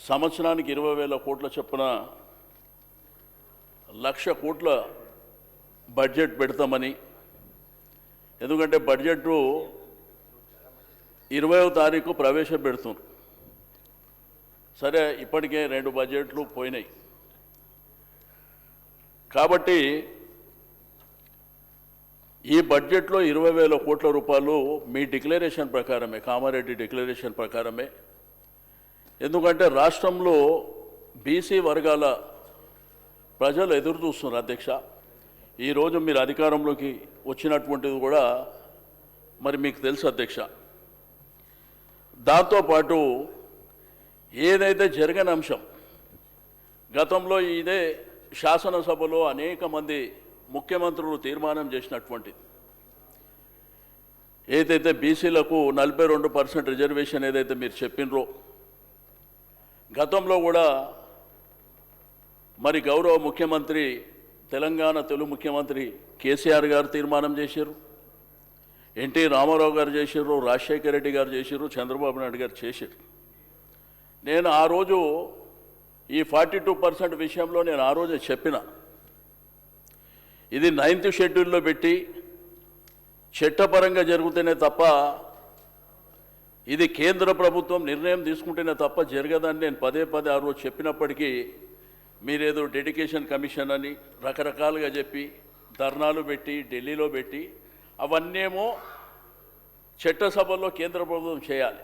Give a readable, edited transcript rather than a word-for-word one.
సంవత్సరానికి 20,000 కోట్ల చొప్పున 1,00,000 కోట్ల బడ్జెట్ పెడతామని. ఎందుకంటే బడ్జెట్ 20వ తారీఖు ప్రవేశపెడుతున్నారు. సరే, ఇప్పటికే 2 బడ్జెట్లు పోయినాయి. కాబట్టి ఈ బడ్జెట్లో 20,000 కోట్ల రూపాయలు మీ డిక్లరేషన్ ప్రకారమే, కామారెడ్డి డిక్లరేషన్ ప్రకారమే. ఎందుకంటే రాష్ట్రంలో బీసీ వర్గాల ప్రజలు ఎదురు చూస్తున్నారు అధ్యక్ష. ఈరోజు మీరు అధికారంలోకి వచ్చినటువంటిది కూడా మరి మీకు తెలుసు అధ్యక్ష. దాంతోపాటు ఏదైతే జరగని అంశం, గతంలో ఇదే శాసనసభలో అనేక మంది ముఖ్యమంత్రులు తీర్మానం చేసినటువంటిది, ఏదైతే బీసీలకు 42% రిజర్వేషన్ ఏదైతే మీరు చెప్పినరో, గతంలో కూడా మరి గౌరవ ముఖ్యమంత్రి, తెలంగాణ తొలి ముఖ్యమంత్రి కేసీఆర్ గారు తీర్మానం చేశారు, ఎన్టీ రామారావు గారు చేశారు, రాజశేఖర రెడ్డి గారు చేశారు, చంద్రబాబు నాయుడు గారు చేశారు. నేను ఆ రోజు ఈ 42% విషయంలో నేను ఆ రోజే చెప్పిన, ఇది 9th షెడ్యూల్లో పెట్టి చట్టపరంగా జరుగుతూనే తప్ప, ఇది కేంద్ర ప్రభుత్వం నిర్ణయం తీసుకుంటేనే తప్ప జరగదని నేను పదే ఆ రోజు చెప్పినప్పటికీ మీరేదో డెడికేషన్ కమిషన్ అని రకరకాలుగా చెప్పి ధర్నాలు పెట్టి ఢిల్లీలో పెట్టి అవన్నేమో చట్టసభల్లో కేంద్ర ప్రభుత్వం చేయాలి.